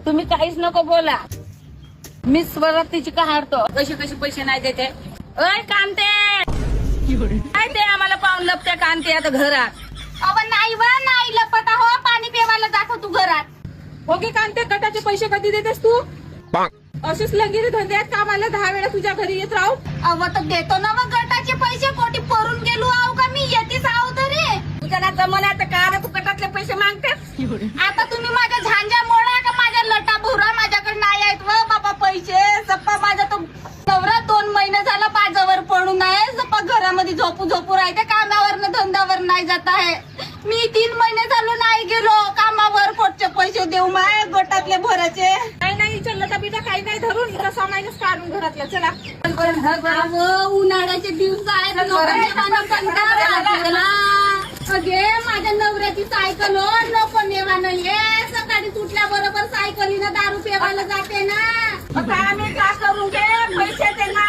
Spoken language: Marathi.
तुम्ही काहीच नको बोला. मी स्वरातीची का हारतो. कशी कशी पैसे नाही देते. अय कांते काय ते आम्हाला पाहून लपत्या कांते आता घरात. अव नाही व नाही लपटा हो, पाणी पिवायला जातो तू घरात. ओके कांते, गटाचे पैसे कधी देतेस तू? असेच लगेच धंद्यात कामाला 10 वेळा तुझ्या घरी येत राहू. अव तर देतो ना मग गटाचे पैसे. कोटी परून गेलो आहो का मी, येतीस आहो तरी. तुझ्या ना जमण्यात का रे तू गटातले पैसे मागतेस. आता तुम्ही माझ्या झांजा मोडा का माझ्या लटा भुरा, माझ्याकडे नाही आहेत व बाबा पैसे. सप्पा माझा तो नवरा 2 महिने झाला बाजावर पडून आहे. सप्पा घरामध्ये झोपू राहते, कामावर धंद्यावर नाही जात आहे. मी 3 महिने झालो नाही गेलो कामावर. कोटचे पैसे देऊ माय गटातले भराचे. नाही चल बिटा काही नाही धरून इथं सामानच काढून घरातलं. चला अहो उन्हाळ्याचे दिवस आहेत, लोकांना कंटाळा आला. अगे माझ्या नवऱ्याची सायकल हो, नको नेवानं ये. सकाळी सुटल्याबरोबर सायकलीनं दारू पिवायला जाते ना. आता आम्ही का करू गे पैसे ते ना